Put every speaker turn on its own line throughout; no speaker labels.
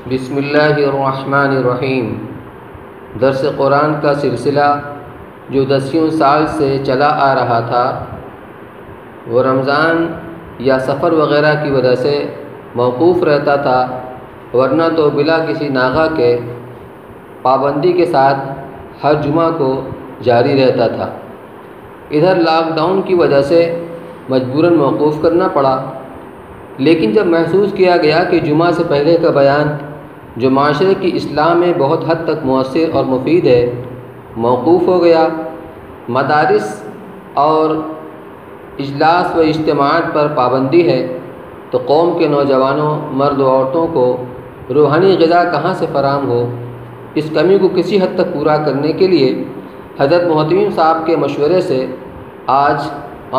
بسم اللہ الرحمن الرحیم۔ درس قرآن کا سلسلہ جو 10 سال سے چلا آ رہا تھا وہ رمضان یا سفر وغیرہ کی وجہ سے موقوف رہتا تھا، ورنہ تو بلا کسی ناغہ کے پابندی کے ساتھ ہر جمعہ کو جاری رہتا تھا۔ ادھر لاک ڈاؤن کی وجہ سے مجبوراً موقوف کرنا پڑا، لیکن جب محسوس کیا گیا کہ جمعہ سے پہلے کا بیان جو معاشرے کی اصلاح میں بہت حد تک مؤثر اور مفید ہے موقوف ہو گیا۔ مدارس اور اجلاس و اجتماعات پر پابندی ہے تو قوم کے نوجوانوں، مرد و عورتوں کو روحانی غذا کہاں سے فراہم ہو؟ اس کمی کو کسی حد تک پورا کرنے کے لیے حضرت محتمم صاحب کے مشورے سے آج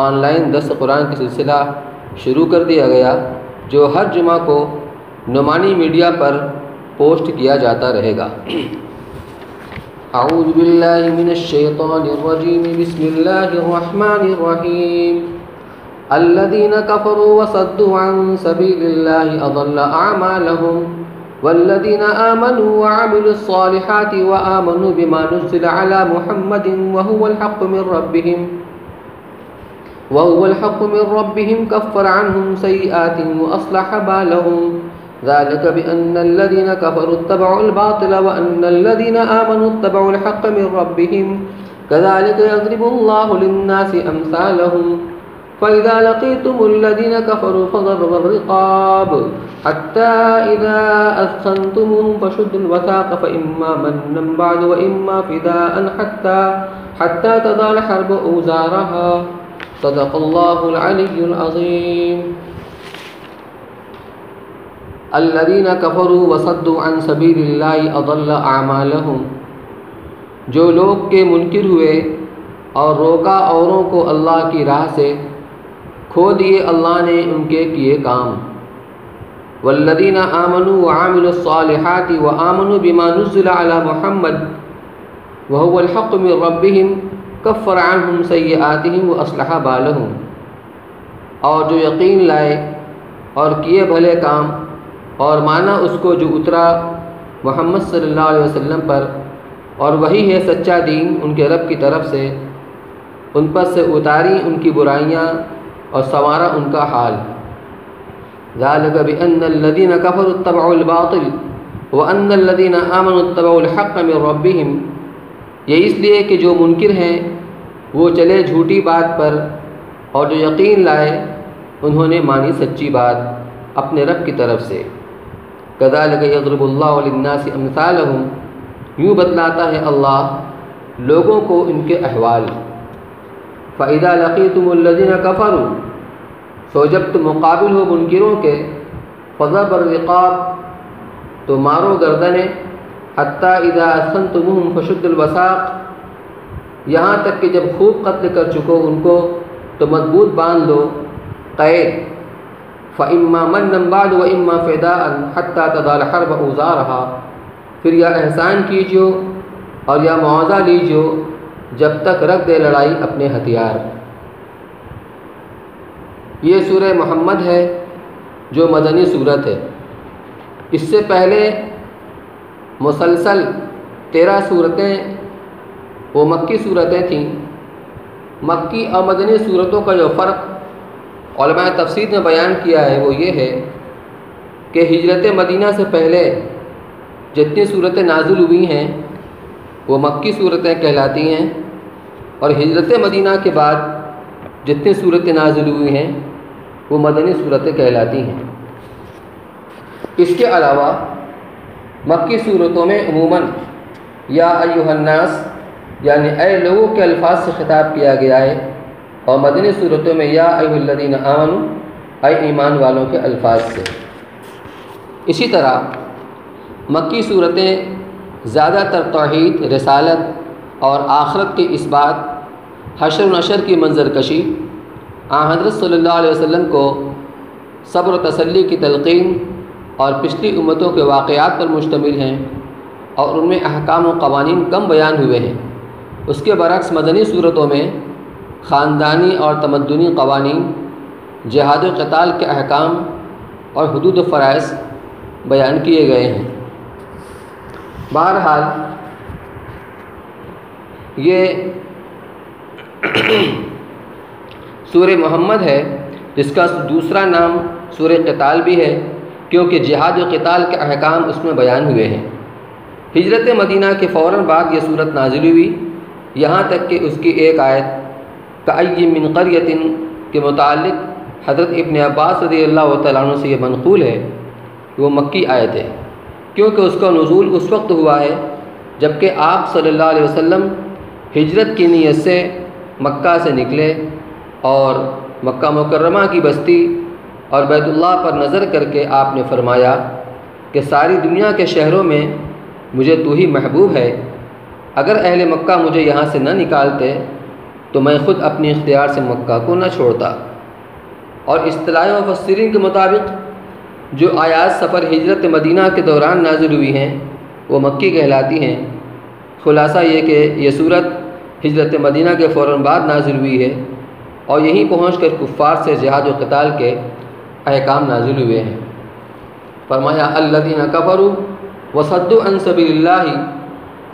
آن لائن درس قرآن کا سلسلہ شروع کر دیا گیا، جو ہر جمعہ کو نعمانی میڈیا پر پوسٹ کیا جاتا رہے گا۔ اعوذ باللہ من الشیطان الرجیم، بسم اللہ الرحمن الرحیم۔ الذین کفروا وصدوا عن سبیل اللہ اضل اعمالهم والذین آمنوا وعملوا الصالحات وآمنوا بما نزل على محمد وهو الحق من ربهم كفر عنهم سيئاتهم وأصلح بالهم ذلك بأن الذين كفروا اتبعوا الباطل وأن الذين آمنوا اتبعوا الحق من ربهم كذلك يضرب الله للناس أمثالهم فإذا لقيتم الذين كفروا فضرب الرقاب حتى إذا أثخنتموهم فشدوا الوثاق فإما منا بعد وإما فداء حتى تضع الحرب أوزارها صدق اللہ العلی العظیم۔ الذین کفروا وصدوا عن سبیل اللہ اضل اعمالهم، جو لوگ کے منکر ہوئے اور روکا اوروں کو اللہ کی راہ سے، کھو دیے اللہ نے ان کے کیے کام۔ والذین آمنوا وعملوا الصالحات وآمنوا بما نزل علی محمد وهو الحق من ربهم کفر عنہم سیئاتہم واصلح بالہم، اور جو یقین لائے اور کیے بھلے کام اور مانا اس کو جو اترا محمد صلی اللہ علیہ وسلم پر، اور وہی ہے سچا دین ان کے رب کی طرف سے، ان پر سے اتاری ان کی برائیاں اور سنوارا ان کا حال۔ ذالک بأن الذین کفروا اتبعوا الباطل وأن الذین آمنوا اتبعوا الحق من ربهم، یہ اس لیے کہ جو منکر ہیں وہ چلے جھوٹی بات پر، اور جو یقین لائے انہوں نے مانی سچی بات اپنے رب کی طرف سے۔ کذالک یضرب اللہ للناس امثالهم، یوں بتلاتا ہے اللہ لوگوں کو ان کے احوال۔ فإذا لقيتم الذين كفروا، سو جب تم مقابل ہو منکروں کے، فضرب الرقاب، تو مارو گردنیں، حتی اذا اثخنتموہم فشدوا الوثاق، یہاں تک کہ جب خوب قتل کر چکو ان کو تو مضبوط باندھ لو قید۔ فإما منا بعد وإما فداء حتى تضع الحرب أوزارها، پھر یا احسان کیجو اور یا معاوضہ لیجو جب تک رکھ دے لڑائی اپنے ہتھیار۔ یہ سورہ محمد ہے جو مدنی سورت ہے۔ اس سے پہلے مسلسل 13 صورتیں وہ مکی صورتیں تھیں۔ مکی اور مدنی صورتوں کا جو فرق علماء تفسیر نے بیان کیا ہے وہ یہ ہے کہ ہجرت مدینہ سے پہلے جتنی صورتیں نازل ہوئی ہیں وہ مکی صورتیں کہلاتی ہیں، اور ہجرت مدینہ کے بعد جتنی صورتیں نازل ہوئی ہیں وہ مدنی صورتیں کہلاتی ہیں۔ اس کے علاوہ مکی صورتوں میں عموماً یا ایھا الناس یعنی اے لوگوں کے الفاظ سے خطاب کیا گیا ہے، اور مدنی صورتوں میں یا ایھا الذین آمنوا، اے ایمان والوں کے الفاظ سے۔ اسی طرح مکی صورتیں زیادہ تر توحید، رسالت اور آخرت کے اس بات، حشر و نشر کی منظر کشی، حضرت صلی اللہ علیہ وسلم کو صبر و تسلی کی تلقین اور پچھلی امتوں کے واقعات پر مشتمل ہیں، اور ان میں احکام و قوانین کم بیان ہوئے ہیں۔ اس کے برعکس مدنی صورتوں میں خاندانی اور تمدنی قوانین، جہاد و قتال کے احکام اور حدود و فرائض، بیان کیے گئے ہیں۔ بہرحال یہ سورہ محمد ہے، جس کا دوسرا نام سورہ قتال بھی ہے، کیونکہ جہاد و قتال کے احکام اس میں بیان ہوئے ہیں۔ ہجرت مدینہ کے فوراً بعد یہ صورت نازل ہوئی، یہاں تک کہ اس کی ایک آیت کأی من قریۃ کے متعلق حضرت ابن عباس رضی اللہ تعالیٰ عنہ سے یہ منقول ہے کہ وہ مکی آیت ہے، کیونکہ اس کا نزول اس وقت ہوا ہے جبکہ آپ صلی اللہ علیہ وسلم ہجرت کی نیت سے مکہ سے نکلے اور مکہ مکرمہ کی بستی اور بیت اللہ پر نظر کر کے آپ نے فرمایا کہ ساری دنیا کے شہروں میں مجھے تو ہی محبوب ہے، اگر اہل مکہ مجھے یہاں سے نہ نکالتے تو میں خود اپنی اختیار سے مکہ کو نہ چھوڑتا۔ اور اصطلاح مفسرین کے مطابق جو آیات سفر ہجرت مدینہ کے دوران نازل ہوئی ہیں وہ مکی کہلاتی ہیں۔ خلاصہ یہ کہ یہ صورت ہجرت مدینہ کے فوراً بعد نازل ہوئی ہے اور یہیں پہنچ کر کفار سے جہاد و قتال کے احکام نازل ہوئے ہیں۔ فرمایا الذین کفروا وصدوا عن سبیل اللہ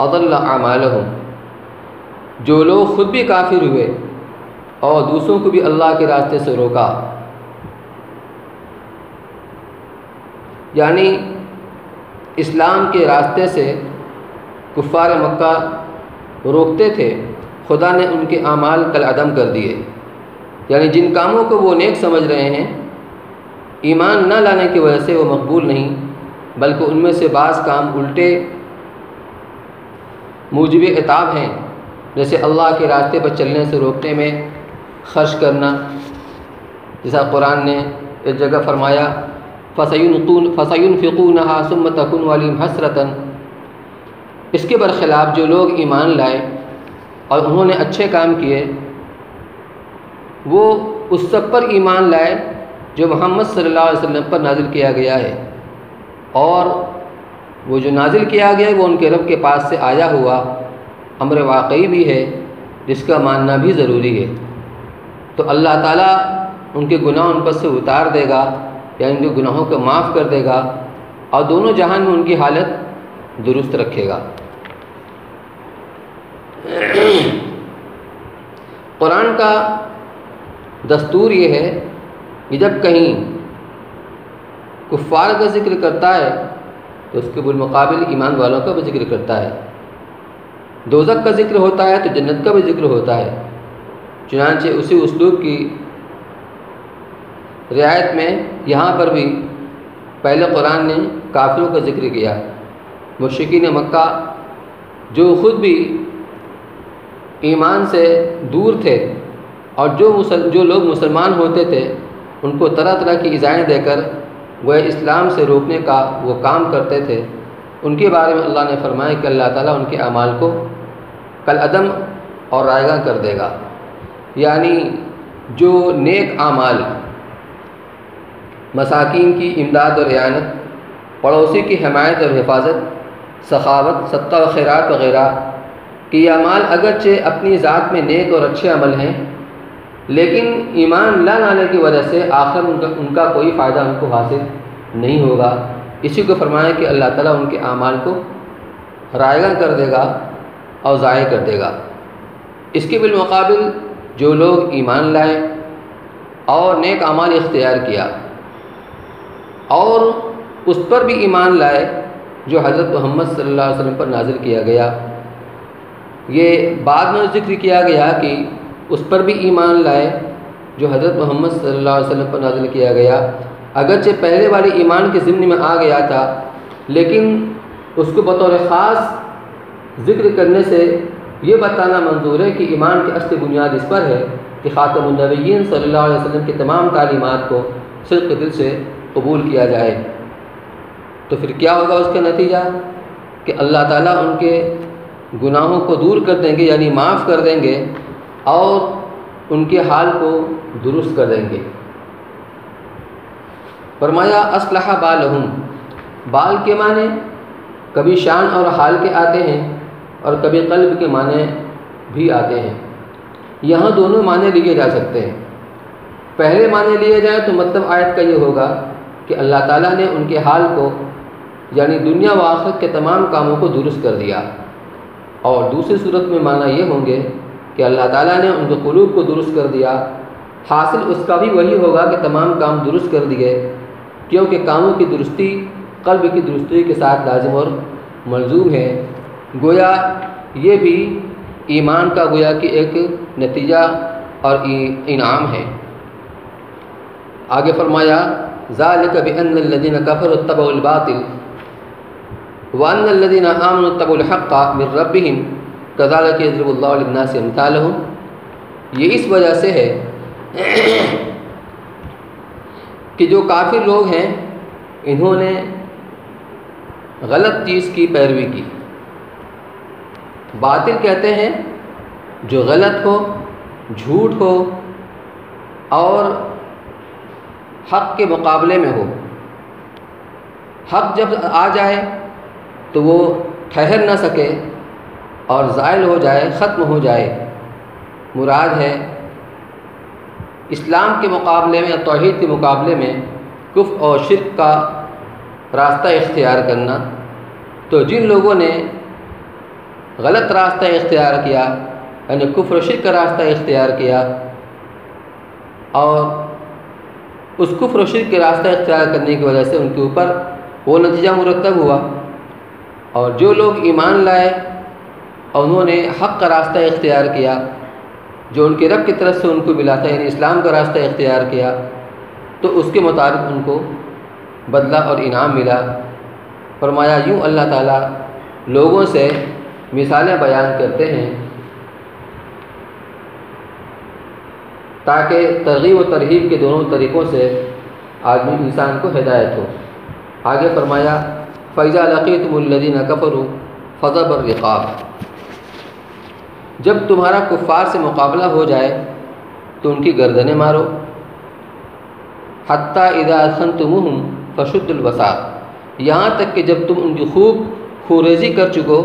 اضل اعمالہم، جو لوگ خود بھی کافر ہوئے اور دوسروں کو بھی اللہ کے راستے سے روکا، یعنی اسلام کے راستے سے کفار مکہ روکتے تھے، خدا نے ان کے اعمال کالعدم کر دیے، یعنی جن کاموں کو وہ نیک سمجھ رہے ہیں ایمان نہ لانے کی وجہ سے وہ مقبول نہیں، بلکہ ان میں سے بعض کام الٹے موجب عتاب ہیں، جیسے اللہ کے راستے پر چلنے سے روکنے میں خرچ کرنا، جیسا قرآن نے ایک جگہ فرمایا فَسَيُنْفِقُونَهَا ثُمَّ تَكُونُ عَلَيْهِمْ حَسْرَةً۔ اس کے برخلاف جو لوگ ایمان لائے اور انہوں نے اچھے کام کیے، وہ اس سب پر ایمان لائے جو محمد صلی اللہ علیہ وسلم پر نازل کیا گیا ہے، اور وہ جو نازل کیا گیا ہے وہ ان کے رب کے پاس سے آیا ہوا امر واقعی بھی ہے، جس کا ماننا بھی ضروری ہے۔ تو اللہ تعالیٰ ان کے گناہ ان پر سے اتار دے گا، یا ان کے گناہوں کو معاف کر دے گا، اور دونوں جہان میں ان کی حالت درست رکھے گا۔ قرآن کا دستور یہ ہے کہ جب کہیں کفار کا ذکر کرتا ہے تو اس کے بالمقابل ایمان والوں کا بھی ذکر کرتا ہے، دوزخ کا ذکر ہوتا ہے تو جنت کا بھی ذکر ہوتا ہے۔ چنانچہ اسی اسلوب کی رعایت میں یہاں پر بھی پہلے قرآن نے کافروں کا ذکر کیا، مشرکین مکہ جو خود بھی ایمان سے دور تھے اور جو لوگ مسلمان ہوتے تھے ان کو طرح طرح کی ایذائیں دے کر وہ اسلام سے روکنے کا وہ کام کرتے تھے، ان کے بارے میں اللہ نے فرمایا کہ اللہ تعالیٰ ان کے اعمال کو کالعدم اور رائگاں کر دے گا، یعنی جو نیک اعمال مساکین کی امداد اور اعانت، پڑوسی کی حمایت اور حفاظت، سخاوت، صدقہ و خیرات وغیرہ کہ یہ اعمال اگرچہ اپنی ذات میں نیک اور اچھے عمل ہیں، لیکن ایمان نہ لانے کی وجہ سے آخر ان کا کوئی فائدہ ان کو حاصل نہیں ہوگا۔ اسی کو فرمایا کہ اللہ تعالیٰ ان کے اعمال کو رائگاں کر دے گا اور ضائع کر دے گا۔ اس کے بالمقابل جو لوگ ایمان لائے اور نیک اعمال اختیار کیا اور اس پر بھی ایمان لائے جو حضرت محمد صلی اللہ علیہ وسلم پر نازل کیا گیا، یہ بعد میں ذکر کیا گیا کہ اس پر بھی ایمان لائے جو حضرت محمد صلی اللہ علیہ وسلم پر نازل کیا گیا، اگرچہ پہلے والی ایمان کے ضمن میں آ گیا تھا، لیکن اس کو بطور خاص ذکر کرنے سے یہ بتانا منظور ہے کہ ایمان کی اصل بنیاد اس پر ہے کہ خاتم النبیین صلی اللہ علیہ وسلم کی تمام تعلیمات کو صدق دل سے قبول کیا جائے۔ تو پھر کیا ہوگا اس کا نتیجہ کہ اللہ تعالیٰ ان کے گناہوں کو دور کر دیں گے، یعنی معاف کر دیں گے اور ان کے حال کو درست کر دیں گے۔ فرمایا اصلح بالہم، بال کے معنی کبھی شان اور حال کے آتے ہیں اور کبھی قلب کے معنی بھی آتے ہیں، یہاں دونوں معنی لیے جا سکتے ہیں۔ پہلے معنی لیے جائیں تو مطلب آیت کا یہ ہوگا کہ اللہ تعالیٰ نے ان کے حال کو یعنی دنیا و آخرت کے تمام کاموں کو درست کر دیا، اور دوسری صورت میں معنی یہ ہوں گے کہ اللہ تعالیٰ نے ان کے قلوب کو درست کر دیا۔ حاصل اس کا بھی وہی ہوگا کہ تمام کام درست کر دیے، کیونکہ کاموں کی درستی قلب کی درستی کے ساتھ لازم اور ملزوم ہے۔ گویا یہ بھی ایمان کا گویا کہ ایک نتیجہ اور انعام ہے۔ آگے فرمایا ذالک بأن الذین کفروا اتبعوا الباطل وأن الذین آمنوا اتبعوا الحق من ربهم کذالک یضرب اللہ للناس امثالهم۔ یہ اس وجہ سے ہے کہ جو کافر لوگ ہیں انہوں نے غلط چیز کی پیروی کی۔ باطل کہتے ہیں جو غلط ہو، جھوٹ ہو اور حق کے مقابلے میں ہو۔ حق جب آ جائے تو وہ ٹھہر نہ سکے اور زائل ہو جائے، ختم ہو جائے۔ مراد ہے اسلام کے مقابلے میں، توحید کے مقابلے میں کفر اور شرک کا راستہ اختیار کرنا۔ تو جن لوگوں نے غلط راستہ اختیار کیا، یعنی کفر و شرک کا راستہ اختیار کیا، اور اس کفر و شرک کے راستہ اختیار کرنے کی وجہ سے ان کے اوپر وہ نتیجہ مرتب ہوا، اور جو لوگ ایمان لائے اور انہوں نے حق کا راستہ اختیار کیا جو ان کے رب کی طرف سے ان کو ملا تھا، یعنی اسلام کا راستہ اختیار کیا، تو اس کے مطابق ان کو بدلہ اور انعام ملا۔ فرمایا یوں اللہ تعالیٰ لوگوں سے مثالیں بیان کرتے ہیں تاکہ ترغیب و ترہیب کے دونوں طریقوں سے آدمی انسان کو ہدایت ہو۔ آگے فرمایا فَإِذَا لَقِيتُمُ الَّذِينَ كَفَرُوا فَضَرْبَ الرِّقَابِ۔ جب تمہارا کفار سے مقابلہ ہو جائے تو ان کی گردنیں مارو۔ حَتَّى إِذَا أَثْخَنْتُمُوهُمْ فَشُدُّوا الْوَثَاقَ، یہاں تک کہ جب تم ان کی خوب خوریزی کر چکو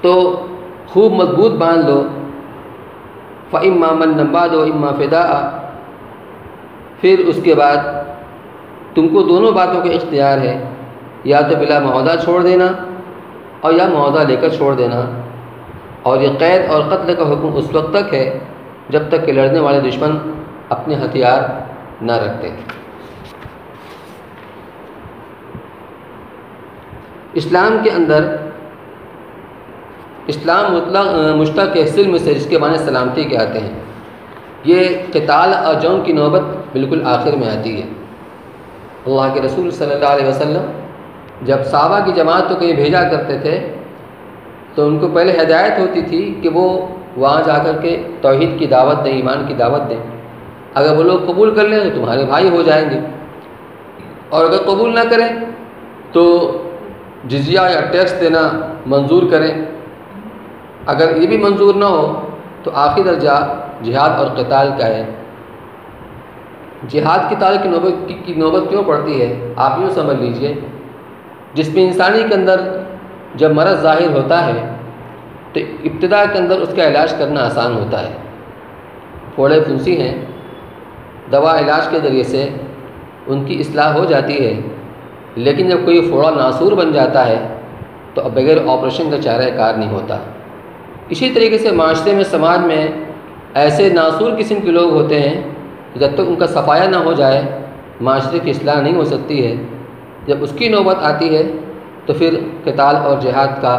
تو خوب مضبوط باندھ لو۔ فَإِمَّا مَنًّا بَعْدُ وَإِمَّا فِدَاءً، پھر اس کے بعد تم کو دونوں باتوں کا اختیار ہے، یا تو بلا معاہدہ چھوڑ دینا اور یا معاہدہ لے کر چھوڑ دینا۔ اور یہ قید اور قتل کا حکم اس وقت تک ہے جب تک کہ لڑنے والے دشمن اپنے ہتھیار نہ رکھتے۔ اسلام کے اندر اسلام مشتق ہے سلم سے، جس کے معنی سلامتی کے آتے ہیں۔ یہ قتال اور جنگ کی نوبت بالکل آخر میں آتی ہے۔ اللہ کے رسول صلی اللہ علیہ وسلم جب صحابہ کی جماعت کو کہیں بھیجا کرتے تھے تو ان کو پہلے ہدایت ہوتی تھی کہ وہ وہاں جا کر کے توحید کی دعوت دیں، ایمان کی دعوت دیں۔ اگر وہ لوگ قبول کر لیں تو تمہارے بھائی ہو جائیں گے، اور اگر قبول نہ کریں تو جزیہ یا ٹیکس دینا منظور کریں۔ اگر یہ بھی منظور نہ ہو تو آخری درجہ جہاد اور قتال کا ہے۔ جہاد قتال کی نوبت کیوں پڑتی ہے؟ آپ یوں سمجھ لیجئے، جس میں انسانی کے اندر جب مرض ظاہر ہوتا ہے تو ابتدا کے اندر اس کا علاج کرنا آسان ہوتا ہے۔ پھوڑے پھنسی ہیں، دوا علاج کے ذریعے سے ان کی اصلاح ہو جاتی ہے، لیکن جب کوئی پھوڑا ناسور بن جاتا ہے تو اب بغیر آپریشن کا چارہ کار نہیں ہوتا۔ اسی طریقے سے معاشرے میں، سماج میں ایسے ناسور قسم کے لوگ ہوتے ہیں، جب تک ان کا صفایا نہ ہو جائے معاشرے کی اصلاح نہیں ہو سکتی ہے۔ جب اس کی نوبت آتی ہے تو پھر قتال اور جہاد کا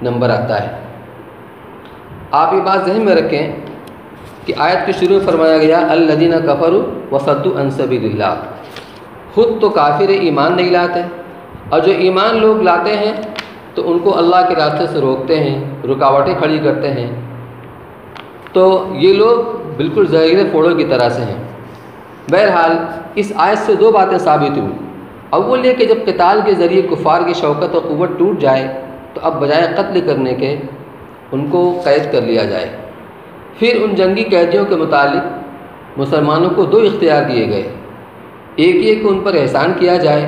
نمبر آتا ہے۔ آپ یہ بات ذہن میں رکھیں کہ آیت کے شروع میں فرمایا گیا الذین کفروا وصدوا عن سبیل اللہ۔ خود تو کافر ایمان نہیں لاتے، اور جو ایمان لوگ لاتے ہیں تو ان کو اللہ کے راستے سے روکتے ہیں، رکاوٹیں کھڑی کرتے ہیں۔ تو یہ لوگ بالکل زہریلے پھوڑوں کی طرح سے ہیں۔ بہرحال اس آیت سے دو باتیں ثابت ہوئی۔ اول یہ کہ جب قتال کے ذریعے کفار کی شوکت و قوت ٹوٹ جائے تو اب بجائے قتل کرنے کے ان کو قید کر لیا جائے۔ پھر ان جنگی قیدیوں کے متعلق مسلمانوں کو دو اختیار دیے گئے۔ ایک یہ کہ ان پر احسان کیا جائے،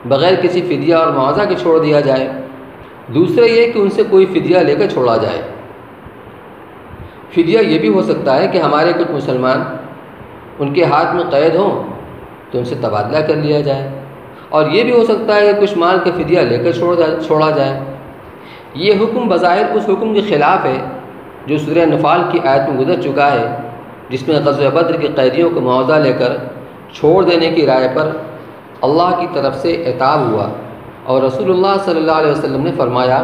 بغیر کسی فدیہ اور معاوضہ کے چھوڑ دیا جائے۔ دوسرا یہ کہ ان سے کوئی فدیہ لے کر چھوڑا جائے۔ فدیہ یہ بھی ہو سکتا ہے کہ ہمارے کچھ مسلمان ان کے ہاتھ میں قید ہوں تو ان سے تبادلہ کر لیا جائے، اور یہ بھی ہو سکتا ہے کہ کچھ مال کا فدیہ لے کر چھوڑا جائے۔ یہ حکم بظاہر اس حکم کے خلاف ہے جو سورہ انفال کی آیت میں گزر چکا ہے، جس میں غزوہ بدر کے قیدیوں کو معاوضہ لے کر چھوڑ دینے کی رائے پر اللہ کی طرف سے عتاب ہوا، اور رسول اللہ صلی اللہ علیہ وسلم نے فرمایا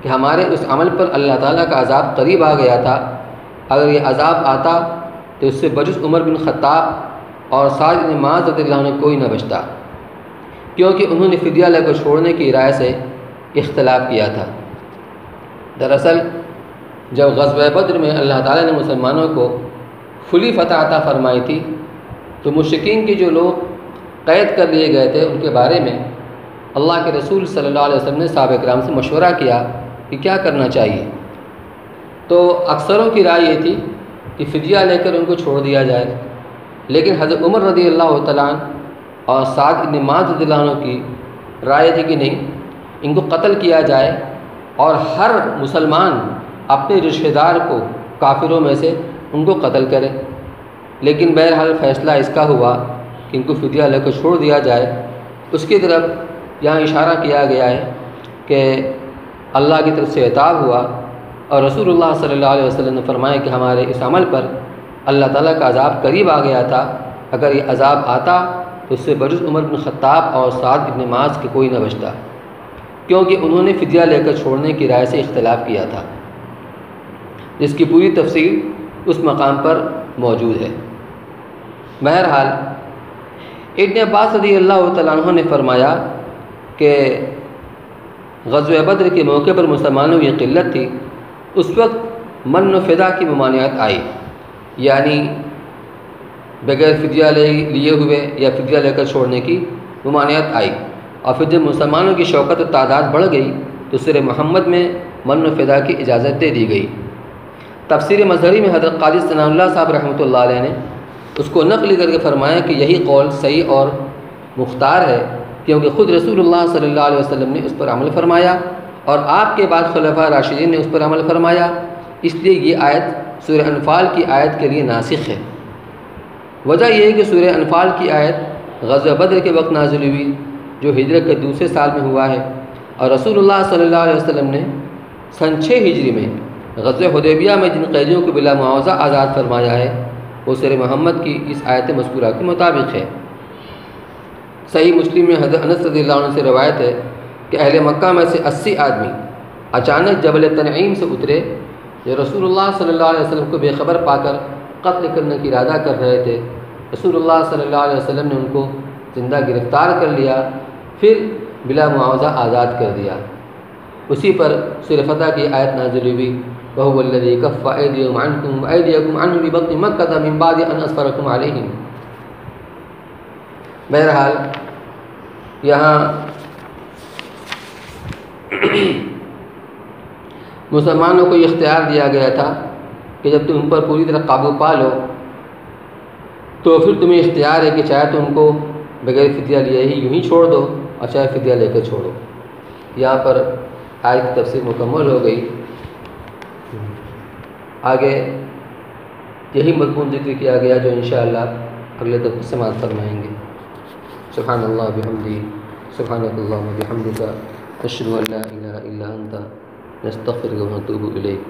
کہ ہمارے اس عمل پر اللہ تعالیٰ کا عذاب قریب آ گیا تھا، اگر یہ عذاب آتا تو اس سے بجز عمر بن خطاب اور سعد بن معاذ رضی اللہ عنہ کوئی نہ بچتا، کیونکہ انہوں نے فدیہ لے کر چھوڑنے کی رائے سے اختلاف کیا تھا۔ دراصل جب غزوہ بدر میں اللہ تعالیٰ نے مسلمانوں کو کھلی فتح عطا فرمائی تھی تو مشرکین کے جو لوگ قید کر لیے گئے تھے ان کے بارے میں اللہ کے رسول صلی اللہ علیہ وسلم نے صحابہ کرام سے مشورہ کیا کہ کیا کرنا چاہیے، تو اکثروں کی رائے یہ تھی کہ فدیہ لے کر ان کو چھوڑ دیا جائے، لیکن حضرت عمر رضی اللہ تعالیٰ عنہ اور سعد بن معاذ رضی اللہ عنہ کی رائے تھی کہ نہیں، ان کو قتل کیا جائے اور ہر مسلمان اپنے رشتہ دار کو کافروں میں سے ان کو قتل کرے۔ لیکن بہرحال فیصلہ اس کا ہوا کہ ان کو فدیہ لے کر چھوڑ دیا جائے۔ اس کی طرف یہاں اشارہ کیا گیا ہے کہ اللہ کی طرف سے عتاب ہوا، اور رسول اللہ صلی اللہ علیہ وسلم نے فرمایا کہ ہمارے اس عمل پر اللہ تعالیٰ کا عذاب قریب آ گیا تھا، اگر یہ عذاب آتا تو اس سے بجز عمر بن خطاب اور سعد بن معاذ کے کوئی نہ بچتا، کیونکہ انہوں نے فدیہ لے کر چھوڑنے کی رائے سے اختلاف کیا تھا، جس کی پوری تفصیل اس مقام پر موجود ہے۔ بہرحال ابن عباس رضی اللہ تعالیٰ عنہ نے فرمایا کہ غزوہ بدر کے موقع پر مسلمانوں کی قلت تھی، اس وقت من و فدا کی ممانعت آئی، یعنی بغیر فدیہ لیے ہوئے یا فدیہ لے کر چھوڑنے کی ممانعت آئی، اور پھر جب مسلمانوں کی شوکت و تعداد بڑھ گئی تو سورہ محمد میں من و فدا کی اجازت دے دی گئی۔ تفسیر مظہری میں حضرت قاضی ثناء اللہ صاحب رحمۃ اللہ علیہ نے اس کو نقل کر کے فرمایا کہ یہی قول صحیح اور مختار ہے، کیونکہ خود رسول اللہ صلی اللہ علیہ وسلم نے اس پر عمل فرمایا اور آپ کے بعد خلفاء راشدین نے اس پر عمل فرمایا، اس لیے یہ آیت سورہ انفال کی آیت کے لیے ناسخ ہے۔ وجہ یہ ہے کہ سورہ انفال کی آیت غزوہ بدر کے وقت نازل ہوئی جو ہجرت کے دوسرے سال میں ہوا ہے، اور رسول اللہ صلی اللہ علیہ وسلم نے سن 6 ہجری میں غزوہ حدیبیہ میں جن قیدیوں کو بلا معاوضہ آزاد فرمایا ہے وہ سورہ محمد کی اس آیت مذکورہ کے مطابق ہے۔ صحیح مسلم میں حضرت انس رضی اللہ عنہ سے روایت ہے کہ اہل مکہ میں سے 80 آدمی اچانک جبل تنعیم سے اترے جو رسول اللہ صلی اللہ علیہ وسلم کو بے خبر پا کر قتل کرنے کی ارادہ کر رہے تھے۔ رسول اللہ صلی اللہ علیہ وسلم نے ان کو زندہ گرفتار کر لیا، پھر بلا معاوضہ آزاد کر دیا۔ اسی پر سورہ فتح کی آیت نازل ہوئی، وَهُوَ الَّذِي كَفَّ أَيْدِيَهُمْ عَنْكُمْ وَأَيْدِيَكُمْ عَنْهُمْ بِبَطْنِ مَكَّةَ مِنْ بَعْدِ أَنْ أَظْفَرَكُمْ عَلَيْهِمْ۔ بہرحال یہاں مسلمانوں کو یہ اختیار دیا گیا تھا کہ جب تم ان پر پوری طرح قابو پا لو تو پھر تمہیں اختیار ہے کہ چاہے تم کو بغیر فدیہ لیے ہی یوں ہی چھوڑ دو اور چاہے فدیہ لے کر چھوڑو۔ یہاں پر آیت کی تفسیر مکمل ہو گئی۔ آگے یہی مضمون ذکر کیا گیا جو انشاءاللہ اگلے درس سماعت فرمائیں گے۔ سبحان اللہ بحمدہ، سبحانک اللہم بحمدک، نشہد ان لا الہ الا انت، نستغفرک ونتوب الیک۔